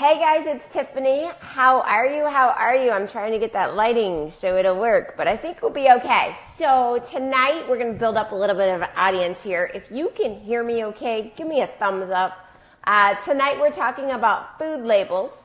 Hey guys, it's Tiffany. How are you? I'm trying to get that lighting so it'll work, but I think we'll be okay. So tonight we're going to build up a little bit of an audience here. If you can hear me okay, give me a thumbs up. Tonight we're talking about food labels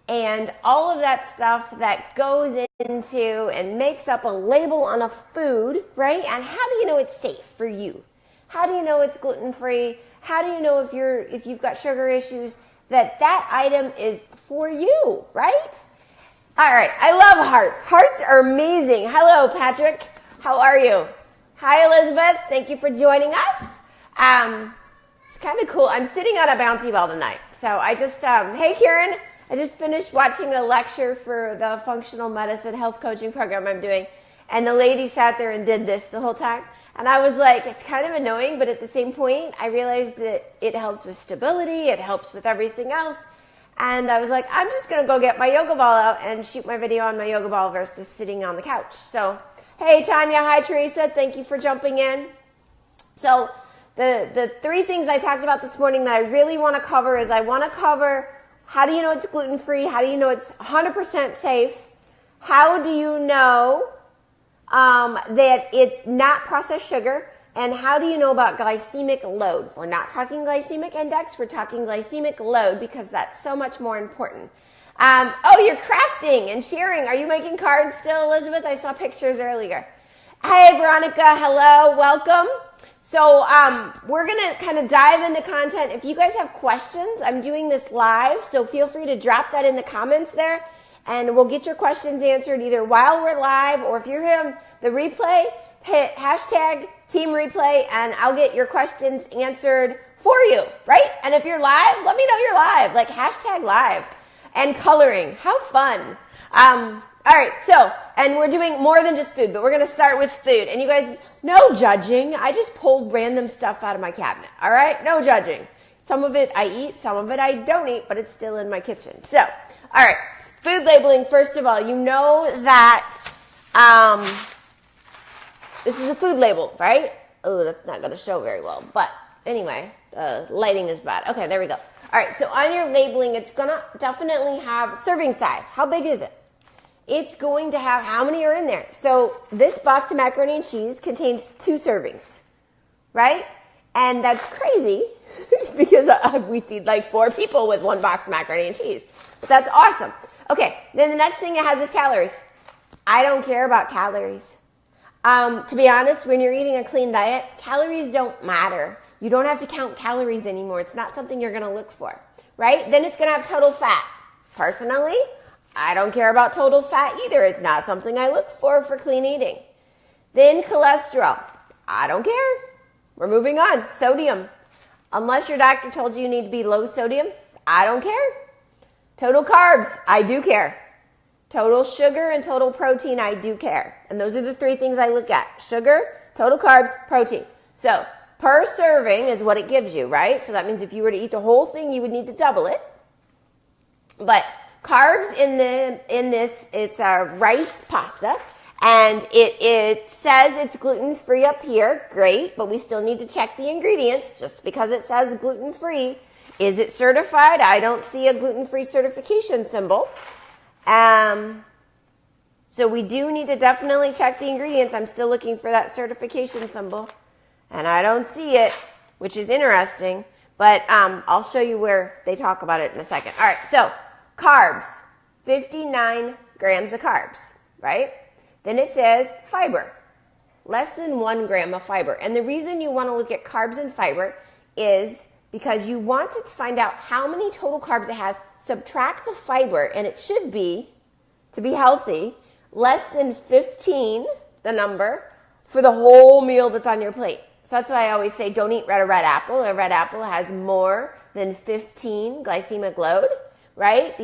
and all of that stuff that goes into and makes up a label on a food, right? And how do you know it's safe for you? How do you know it's gluten-free? How do you know if you've got sugar issues that item is for you, right? All right, I love hearts. Hearts are amazing. Hello, Patrick. How are you? Hi, Elizabeth. Thank you for joining us. It's kind of cool. I'm sitting on a bouncy ball tonight. So I just, hey, Karen. I just finished watching a lecture for the functional medicine health coaching program I'm doing. And the lady sat there and did this the whole time. And I was like, it's kind of annoying, but at the same point, I realized that it helps with stability. It helps with everything else. And I was like, I'm just going to go get my yoga ball out and shoot my video on my yoga ball versus sitting on the couch. So, hey, Tanya. Hi, Teresa. Thank you for jumping in. So the three things I talked about this morning that I really want to cover is I want to cover how do you know it's gluten-free? How do you know it's 100% safe? How do you know that it's not processed sugar? And how do you know about glycemic load? We're not talking glycemic index, we're talking glycemic load because that's so much more important. Oh, you're crafting and sharing. Are you making cards still, Elizabeth? I saw pictures earlier. Hey, Veronica, hello, welcome. So we're going to kind of dive into content. If you guys have questions, I'm doing this live, so feel free to drop that in the comments there. And we'll get your questions answered either while we're live or if you're here on the replay, hit hashtag team replay and I'll get your questions answered for you, right? And if you're live, let me know you're live, like hashtag live and coloring. How fun. All right, so, and we're doing more than just food, but we're going to start with food. And you guys, no judging. I just pulled random stuff out of my cabinet, all right? No judging. Some of it I eat, some of it I don't eat, but it's still in my kitchen. So, all right. Food labeling, first of all, you know that this is a food label, right? Oh, that's not going to show very well. But anyway, lighting is bad. Okay, there we go. All right, so on your labeling, it's going to definitely have serving size. How big is it? It's going to have how many are in there. So this box of macaroni and cheese contains 2 servings, right? And that's crazy because we feed like 4 people with 1 box of macaroni and cheese. But that's awesome. Okay, then the next thing it has is calories. I don't care about calories. To be honest, when you're eating a clean diet, calories don't matter. You don't have to count calories anymore. It's not something you're going to look for, right? Then it's going to have total fat. Personally, I don't care about total fat either. It's not something I look for clean eating. Then cholesterol. I don't care. We're moving on. Sodium. Unless your doctor told you need to be low sodium, I don't care. Total carbs, I do care. Total sugar and total protein, I do care. And those are the 3 things I look at. Sugar, total carbs, protein. So per serving is what it gives you, right? So that means if you were to eat the whole thing, you would need to double it. But carbs in this, it's a rice pasta. And it says it's gluten-free up here. Great, but we still need to check the ingredients. Just because it says gluten-free, is it certified? I don't see a gluten-free certification symbol. So we do need to definitely check the ingredients. I'm still looking for that certification symbol. And I don't see it, which is interesting. But I'll show you where they talk about it in a second. All right, so carbs, 59 grams of carbs, right? Then it says fiber, less than 1 gram of fiber. And the reason you want to look at carbs and fiber is because you want to find out how many total carbs it has, subtract the fiber, and it should be, to be healthy, less than 15, the number, for the whole meal that's on your plate. So that's why I always say don't eat a red apple. A red apple has more than 15 glycemic load, right?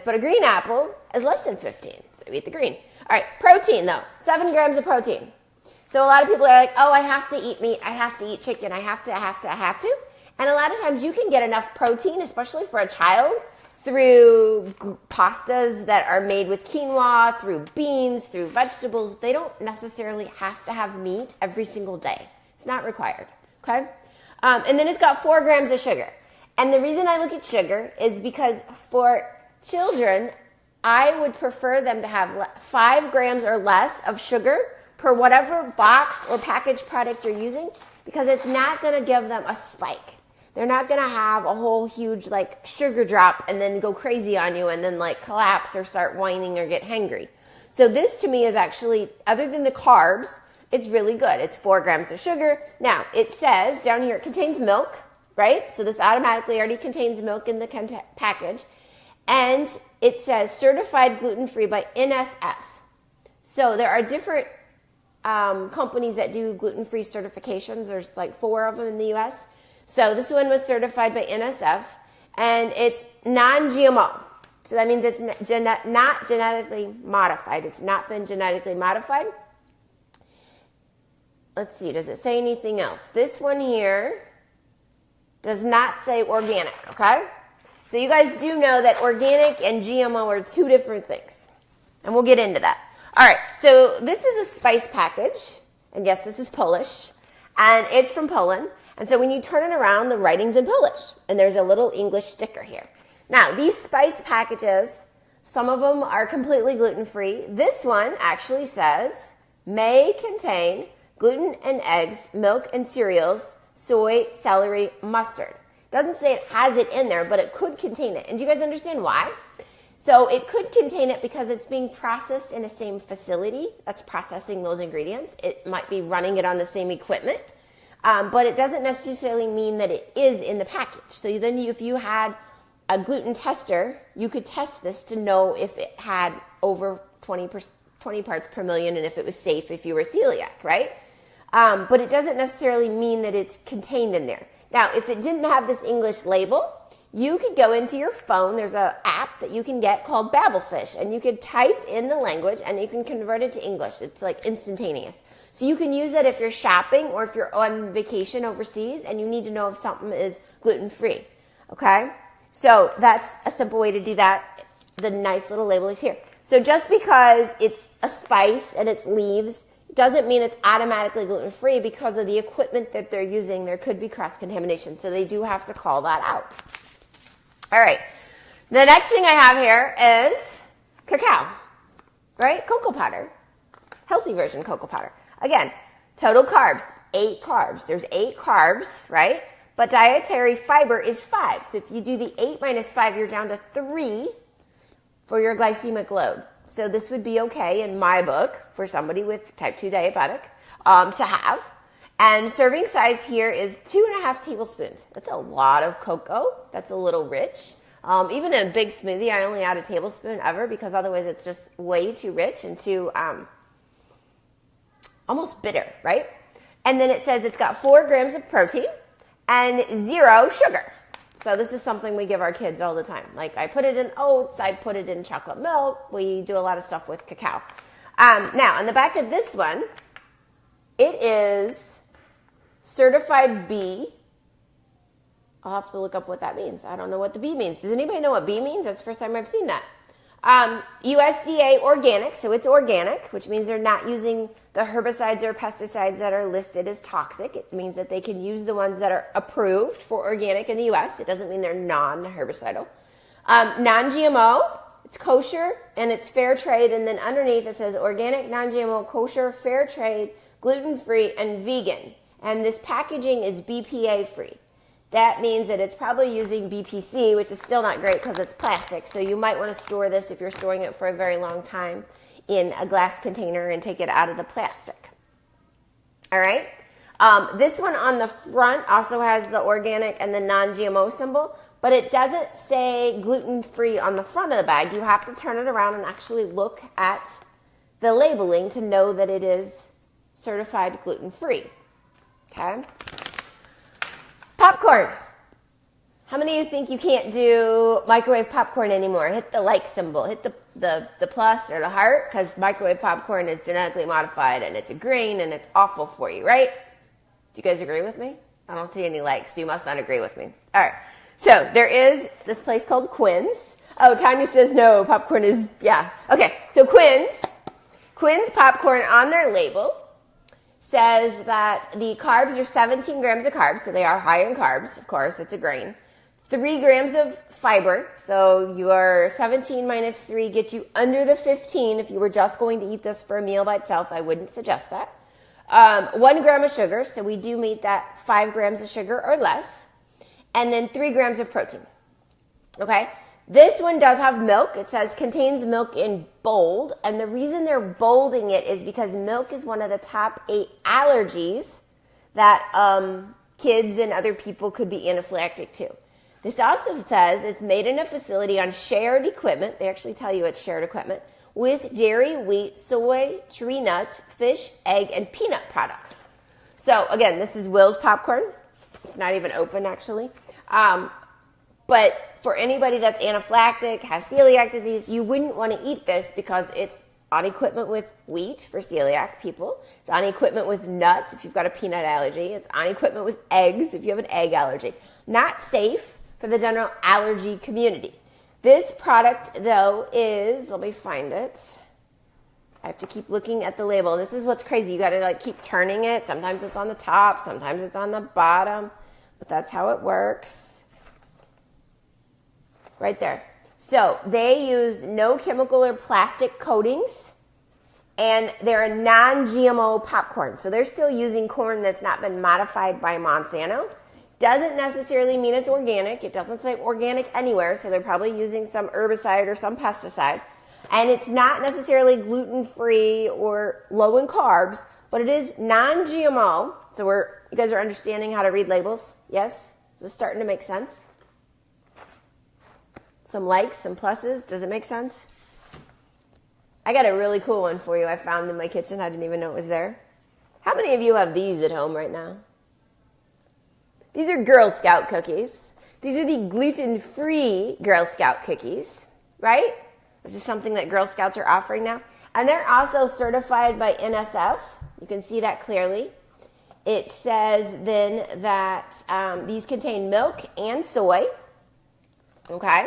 But a green apple is less than 15, so you eat the green. All right, protein though, 7 grams of protein. So a lot of people are like, oh, I have to eat meat, I have to eat chicken, I have to. And a lot of times you can get enough protein, especially for a child, through pastas that are made with quinoa, through beans, through vegetables. They don't necessarily have to have meat every single day. It's not required, okay? And then it's got 4 grams of sugar. And the reason I look at sugar is because for children, I would prefer them to have 5 grams or less of sugar per whatever boxed or packaged product you're using, because it's not going to give them a spike. They're not going to have a whole huge like sugar drop and then go crazy on you and then like collapse or start whining or get hangry. So this to me is actually, other than the carbs, it's really good. It's 4 grams of sugar. Now, it says down here it contains milk, right? So this automatically already contains milk in the package. And it says certified gluten-free by NSF. So there are different companies that do gluten-free certifications. There's like 4 of them in the U.S. So this one was certified by NSF, and it's non-GMO. So that means it's not genetically modified. It's not been genetically modified. Let's see, does it say anything else? This one here does not say organic, okay? So you guys do know that organic and GMO are 2 different things, and we'll get into that. All right, so this is a spice package, and yes, this is Polish, and it's from Poland. And so when you turn it around, the writing's in Polish, and there's a little English sticker here. Now, these spice packages, some of them are completely gluten-free. This one actually says, may contain gluten and eggs, milk and cereals, soy, celery, mustard. Doesn't say it has it in there, but it could contain it. And do you guys understand why? So it could contain it because it's being processed in the same facility that's processing those ingredients. It might be running it on the same equipment. But it doesn't necessarily mean that it is in the package. So then if you had a gluten tester, you could test this to know if it had over 20 parts per million and if it was safe if you were celiac, right? But it doesn't necessarily mean that it's contained in there. Now, if it didn't have this English label, you could go into your phone. There's an app that you can get called Babel Fish, and you could type in the language and you can convert it to English. It's like instantaneous. So you can use that if you're shopping or if you're on vacation overseas and you need to know if something is gluten-free, okay? So that's a simple way to do that. The nice little label is here. So just because it's a spice and it's leaves doesn't mean it's automatically gluten-free because of the equipment that they're using. There could be cross-contamination, so they do have to call that out. All right. The next thing I have here is cacao, right? Cocoa powder, healthy version cocoa powder. Again, total carbs, 8 carbs. There's 8 carbs, right? But dietary fiber is 5. So if you do the 8 minus 5, you're down to 3 for your glycemic load. So this would be okay in my book for somebody with type 2 diabetic to have. And serving size here is 2.5 tablespoons. That's a lot of cocoa. That's a little rich. Even in a big smoothie, I only add a tablespoon ever because otherwise it's just way too rich and too almost bitter, right? And then it says it's got 4 grams of protein and 0 sugar. So this is something we give our kids all the time. Like I put it in oats, I put it in chocolate milk. We do a lot of stuff with cacao. Now, on the back of this one, it is certified B. I'll have to look up what that means. I don't know what the B means. Does anybody know what B means? That's the first time I've seen that. USDA organic, so it's organic, which means they're not using the herbicides or pesticides that are listed as toxic. It means that they can use the ones that are approved for organic in the U.S. It doesn't mean they're non-herbicidal. Non-GMO, it's kosher, and it's fair trade, and then underneath it says organic, non-GMO, kosher, fair trade, gluten-free, and vegan. And this packaging is BPA-free. That means that it's probably using BPC, which is still not great because it's plastic. So you might want to store this if you're storing it for a very long time in a glass container and take it out of the plastic. All right. This one on the front also has the organic and the non-GMO symbol, but it doesn't say gluten-free on the front of the bag. You have to turn it around and actually look at the labeling to know that it is certified gluten-free. Okay. Popcorn. How many of you think you can't do microwave popcorn anymore? Hit the like symbol. Hit the plus or the heart because microwave popcorn is genetically modified and it's a grain and it's awful for you, right? Do you guys agree with me? I don't see any likes, so you must not agree with me. All right. So there is this place called Quinn's. Oh, Tanya says no, popcorn is, yeah. Okay, so Quinn's popcorn on their label says that the carbs are 17 grams of carbs, so they are high in carbs, of course, it's a grain. 3 grams of fiber. So your 17 minus 3 gets you under the 15. If you were just going to eat this for a meal by itself, I wouldn't suggest that. 1 gram of sugar. So we do meet that 5 grams of sugar or less. And then 3 grams of protein. Okay. This one does have milk. It says contains milk in bold. And the reason they're bolding it is because milk is one of the top 8 allergies that kids and other people could be anaphylactic to. This also says it's made in a facility on shared equipment. They actually tell you it's shared equipment with dairy, wheat, soy, tree nuts, fish, egg, and peanut products. So again, this is Will's popcorn. It's not even open actually. But for anybody that's anaphylactic, has celiac disease, you wouldn't want to eat this because it's on equipment with wheat for celiac people. It's on equipment with nuts if you've got a peanut allergy. It's on equipment with eggs if you have an egg allergy. Not safe for the general allergy community. This product, though, is, let me find it. I have to keep looking at the label. This is what's crazy. You got to like keep turning it. Sometimes it's on the top, sometimes it's on the bottom, but that's how it works. Right there. So they use no chemical or plastic coatings, and they're a non-GMO popcorn. So they're still using corn that's not been modified by Monsanto. Doesn't necessarily mean it's organic. It doesn't say organic anywhere, so they're probably using some herbicide or some pesticide. And it's not necessarily gluten-free or low in carbs, but it is non-GMO. So you guys are understanding how to read labels? Yes? Is this starting to make sense? Some likes, some pluses. Does it make sense? I got a really cool one for you I found in my kitchen. I didn't even know it was there. How many of you have these at home right now? These are Girl Scout cookies. These are the gluten-free Girl Scout cookies, right? This is something that Girl Scouts are offering now. And they're also certified by NSF. You can see that clearly. It says then that these contain milk and soy. Okay.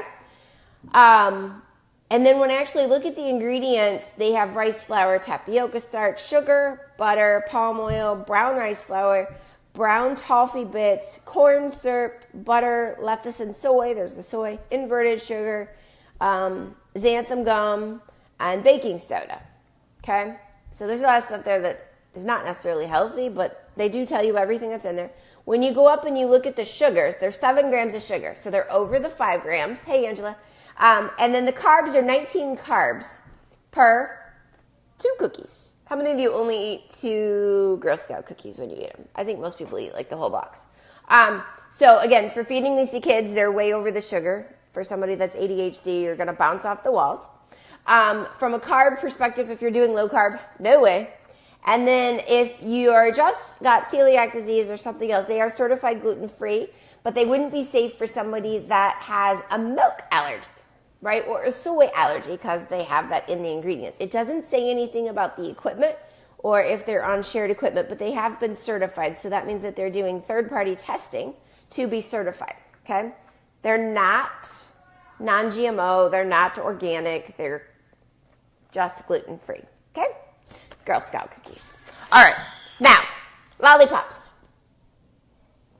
And then when I actually look at the ingredients, they have rice flour, tapioca starch, sugar, butter, palm oil, brown rice flour, brown toffee bits, corn syrup, butter, lecithin and soy. There's the soy, inverted sugar, xanthan gum, and baking soda. Okay? So there's a lot of stuff there that is not necessarily healthy, but they do tell you everything that's in there. When you go up and you look at the sugars, there's 7 grams of sugar. So they're over the 5 grams. Hey, Angela. And then the carbs are 19 carbs per 2 cookies. How many of you only eat 2 Girl Scout cookies when you eat them? I think most people eat like the whole box. So again, for feeding these to kids, they're way over the sugar. For somebody that's ADHD, you're going to bounce off the walls. From a carb perspective, if you're doing low carb, no way. And then if you are just got celiac disease or something else, they are certified gluten-free, but they wouldn't be safe for somebody that has a milk allergy, right? Or a soy allergy because they have that in the ingredients. It doesn't say anything about the equipment or if they're on shared equipment, but they have been certified. So that means that they're doing third-party testing to be certified, okay? They're not non-GMO. They're not organic. They're just gluten-free, okay? Girl Scout cookies. All right. Now, Lollipops.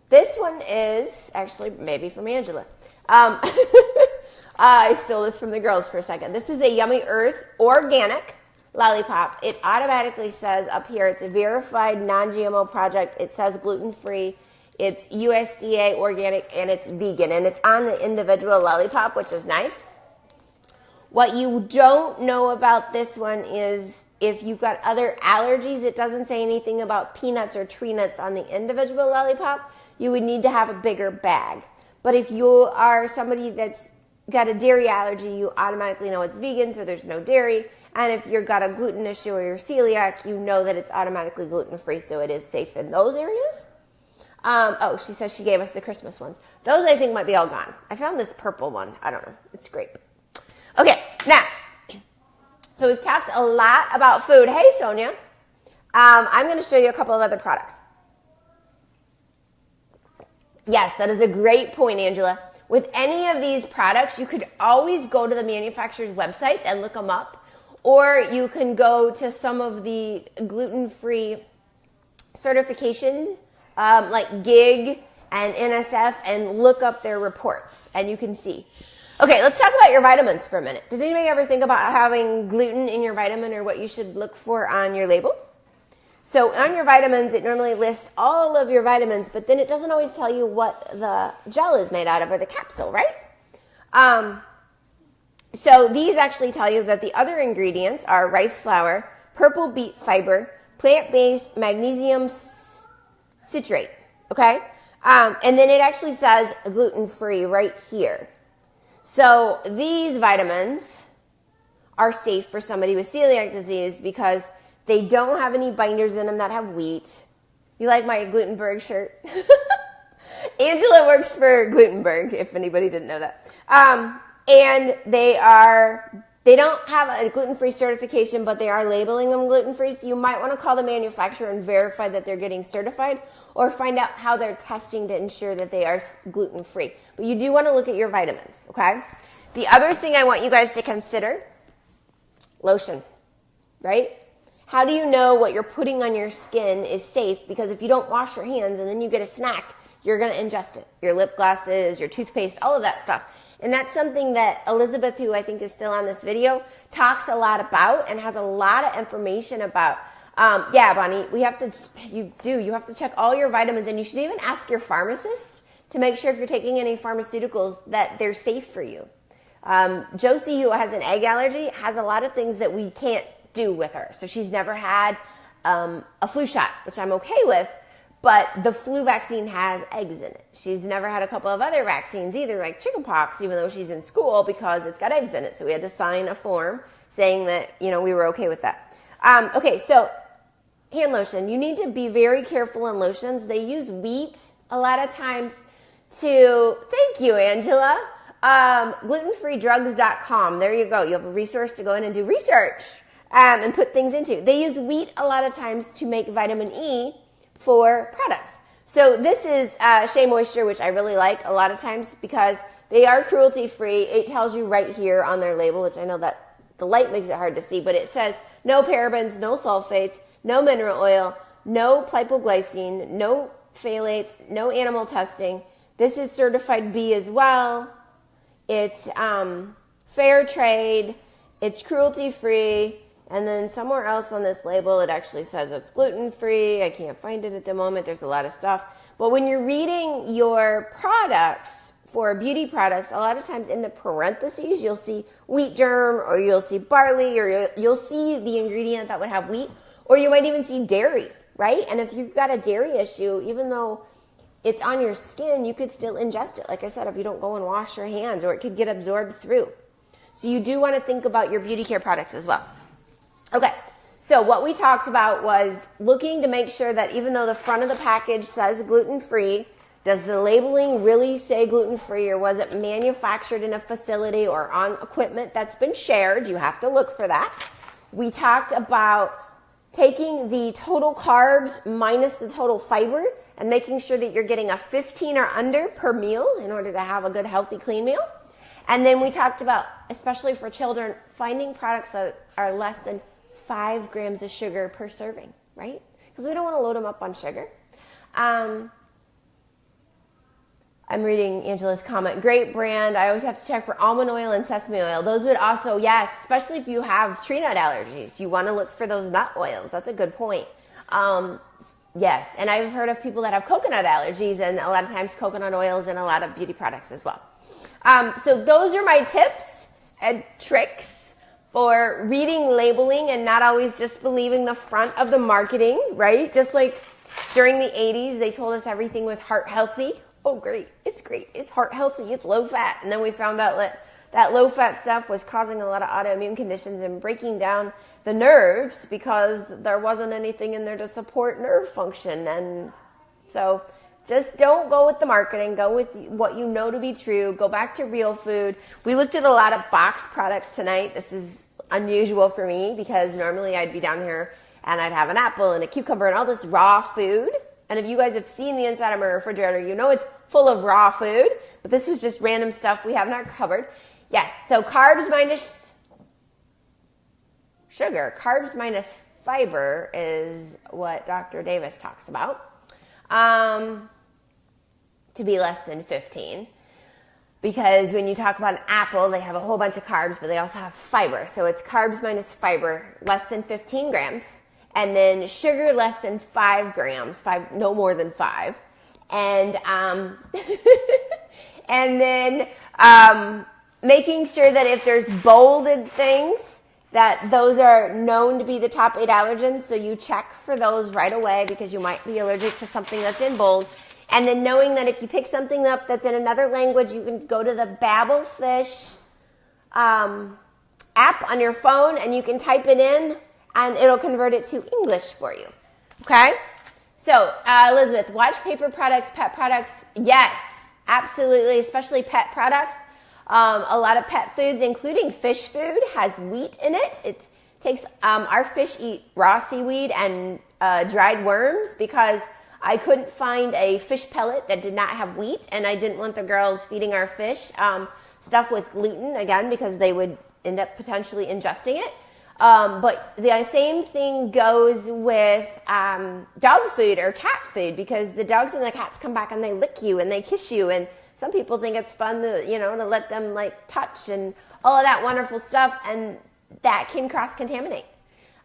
This one is actually maybe from Angela. I stole this from the girls for a second. This is a Yummy Earth organic lollipop. It automatically says up here it's a verified non-GMO project. It says gluten-free. It's USDA organic and it's vegan. And it's on the individual lollipop, which is nice. What you don't know about this one is if you've got other allergies, it doesn't say anything about peanuts or tree nuts on the individual lollipop. You would need to have a bigger bag. But if you are somebody that's got a dairy allergy, you automatically know it's vegan, so there's no dairy. And if you've got a gluten issue or you're celiac, you know that it's automatically gluten-free, so it is safe in those areas. She says she gave us the Christmas ones. Those I think might be all gone. I found this purple one. I don't know. It's grape. Okay, now, so we've talked a lot about food. Hey, Sonia. I'm going to show you a couple of other products. Yes, that is a great point, Angela. With any of these products, you could always go to the manufacturer's websites and look them up. Or you can go to some of the gluten-free certification, like GIG and NSF and look up their reports, and you can see. Okay, let's talk about your vitamins for a minute. Did anybody ever think about having gluten in your vitamin or what you should look for on your label? So on your vitamins, it normally lists all of your vitamins, but then it doesn't always tell you what the gel is made out of or the capsule, right? So these actually tell you that the other ingredients are rice flour, purple beet fiber, plant-based magnesium citrate, okay? And then it actually says gluten-free right here. So these vitamins are safe for somebody with celiac disease because they don't have any binders in them that have wheat. You like my Glutenberg shirt? Angela works for Glutenberg, if anybody didn't know that. And they don't have a gluten-free certification, but they are labeling them gluten-free. So you might want to call the manufacturer and verify that they're getting certified or find out how they're testing to ensure that they are gluten-free. But you do want to look at your vitamins, okay? The other thing I want you guys to consider, lotion, right? How do you know what you're putting on your skin is safe? Because if you don't wash your hands and then you get a snack, you're going to ingest it. Your lip glosses, your toothpaste, all of that stuff. And that's something that Elizabeth, who I think is still on this video, talks a lot about and has a lot of information about. Yeah, Bonnie, you have to check all your vitamins, and you should even ask your pharmacist to make sure if you're taking any pharmaceuticals that they're safe for you. Josie, who has an egg allergy, has a lot of things that we can't do with her. So she's never had a flu shot, which I'm okay with. But the flu vaccine has eggs in it. She's never had a couple of other vaccines either, like chickenpox, even though she's in school, because it's got eggs in it. So we had to sign a form saying that, we were okay with that. Okay, so hand lotion. You need to be very careful in lotions. They use wheat a lot of times thank you, Angela, glutenfreedrugs.com. There you go. You have a resource to go in and do research and put things into. They use wheat a lot of times to make vitamin E for products. So this is Shea Moisture, which I really like a lot of times because they are cruelty-free. It tells you right here on their label, which I know that the light makes it hard to see, but it says no parabens, no sulfates, no mineral oil, no lipoglycine, no phthalates, no animal testing. This is certified B as well. It's fair trade. It's cruelty-free. And then somewhere else on this label, it actually says it's gluten-free. I can't find it at the moment. There's a lot of stuff. But when you're reading your products for beauty products, a lot of times in the parentheses, you'll see wheat germ, or you'll see barley, or you'll see the ingredient that would have wheat, or you might even see dairy, right? And if you've got a dairy issue, even though it's on your skin, you could still ingest it. Like I said, if you don't go and wash your hands, or it could get absorbed through. So you do want to think about your beauty care products as well. Okay, so what we talked about was looking to make sure that even though the front of the package says gluten-free, does the labeling really say gluten-free, or was it manufactured in a facility or on equipment that's been shared? You have to look for that. We talked about taking the total carbs minus the total fiber and making sure that you're getting a 15 or under per meal in order to have a good, healthy, clean meal. And then we talked about, especially for children, finding products that are less than 5 grams of sugar per serving, right? Because we don't want to load them up on sugar. I'm reading Angela's comment. Great brand. I always have to check for almond oil and sesame oil. Those would also, yes, especially if you have tree nut allergies. You want to look for those nut oils. That's a good point. Yes, and I've heard of people that have coconut allergies, and a lot of times coconut oils and a lot of beauty products as well. So those are my tips and tricks for reading labeling and not always just believing the front of the marketing, right? Just like during the 80s, they told us everything was heart healthy. Oh, great. It's heart healthy. It's low fat. And then we found out that low fat stuff was causing a lot of autoimmune conditions and breaking down the nerves because there wasn't anything in there to support nerve function. And so just don't go with the marketing. Go with what you know to be true. Go back to real food. We looked at a lot of boxed products tonight. This is unusual for me because normally I'd be down here and I'd have an apple and a cucumber and all this raw food. And if you guys have seen the inside of my refrigerator, you know it's full of raw food. But this was just random stuff we have in our cupboard. Yes, so carbs minus sugar. Carbs minus fiber is what Dr. Davis talks about. to be less than 15. Because when you talk about an apple, they have a whole bunch of carbs, but they also have fiber. So it's carbs minus fiber, less than 15 grams. And then sugar, less than 5 grams, no more than 5. And and then making sure that if there's bolded things, that those are known to be the top 8 allergens. So you check for those right away because you might be allergic to something that's in bold. And then knowing that if you pick something up that's in another language, you can go to the Babel Fish app on your phone and you can type it in and it'll convert it to English for you. Okay? So, Elizabeth, watch paper products, pet products. Yes, absolutely, especially pet products. A lot of pet foods, including fish food, has wheat in it. It takes, our fish eat raw seaweed and dried worms because I couldn't find a fish pellet that did not have wheat, and I didn't want the girls feeding our fish stuff with gluten, again, because they would end up potentially ingesting it. But the same thing goes with dog food or cat food, because the dogs and the cats come back and they lick you and they kiss you, and some people think it's fun to, to let them like touch and all of that wonderful stuff, and that can cross-contaminate.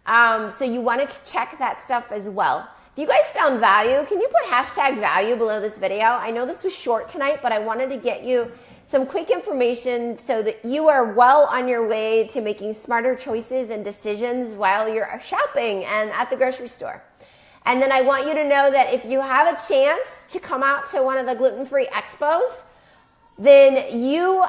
So you want to check that stuff as well. If you guys found value, can you put hashtag value below this video? I know this was short tonight, but I wanted to get you some quick information so that you are well on your way to making smarter choices and decisions while you're shopping and at the grocery store. And then I want you to know that if you have a chance to come out to one of the gluten-free expos, then you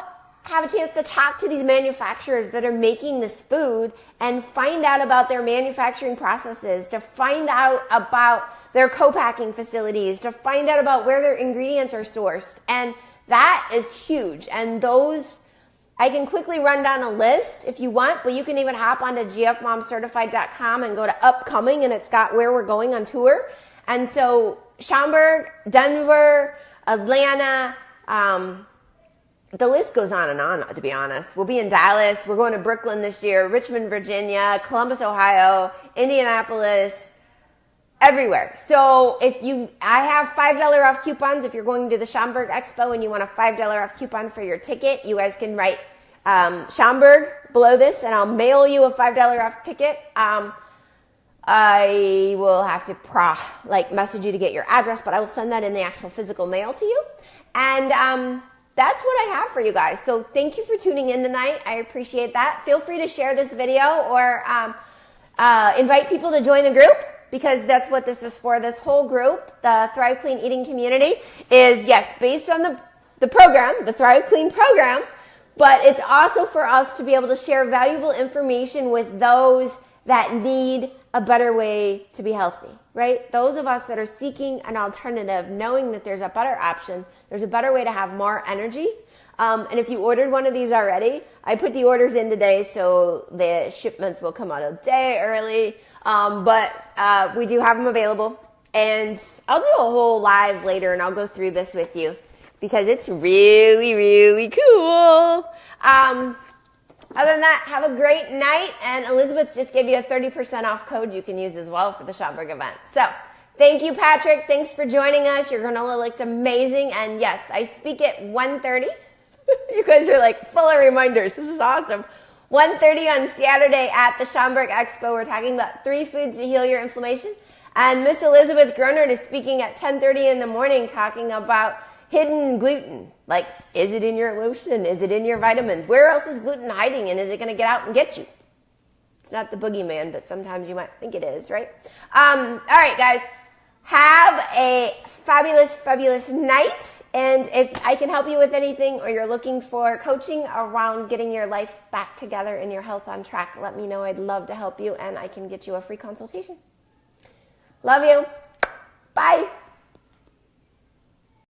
have a chance to talk to these manufacturers that are making this food and find out about their manufacturing processes, to find out about their co-packing facilities, to find out about where their ingredients are sourced. And that is huge. And those, I can quickly run down a list if you want, but you can even hop onto gfmomcertified.com and go to upcoming, and it's got where we're going on tour. And so Schaumburg, Denver, Atlanta, the list goes on and on, to be honest. We'll be in Dallas. We're going to Brooklyn this year, Richmond, Virginia, Columbus, Ohio, Indianapolis, everywhere. So I have $5 off coupons if you're going to the Schaumburg Expo and you want a $5 off coupon for your ticket. You guys can write Schaumburg below this and I'll mail you a $5 off ticket. I will have to message you to get your address, but I will send that in the actual physical mail to you. And that's what I have for you guys. So thank you for tuning in tonight. I appreciate that. Feel free to share this video or invite people to join the group, because that's what this is for. This whole group, the Thrive Clean Eating Community, is, yes, based on the program, the Thrive Clean program, but it's also for us to be able to share valuable information with those that need a better way to be healthy, right? Those of us that are seeking an alternative, knowing that there's a better option, there's a better way to have more energy. And if you ordered one of these already, I put the orders in today, so the shipments will come out a day early. But we do have them available. And I'll do a whole live later, and I'll go through this with you because it's really, really cool. Other than that, have a great night. And Elizabeth just gave you a 30% off code you can use as well for the Schaumburg event. So thank you, Patrick. Thanks for joining us. Your granola looked amazing. And yes, I speak at 1:30. You guys are like full of reminders. This is awesome. 1:30 on Saturday at the Schaumburg Expo. We're talking about 3 foods to heal your inflammation. And Miss Elizabeth Gronert is speaking at 10:30 in the morning talking about hidden gluten. Like, is it in your lotion? Is it in your vitamins? Where else is gluten hiding, and is it going to get out and get you? It's not the boogeyman, but sometimes you might think it is, right? All right, guys. Have a fabulous, fabulous night. And if I can help you with anything, or you're looking for coaching around getting your life back together and your health on track, let me know. I'd love to help you, and I can get you a free consultation. Love you. Bye.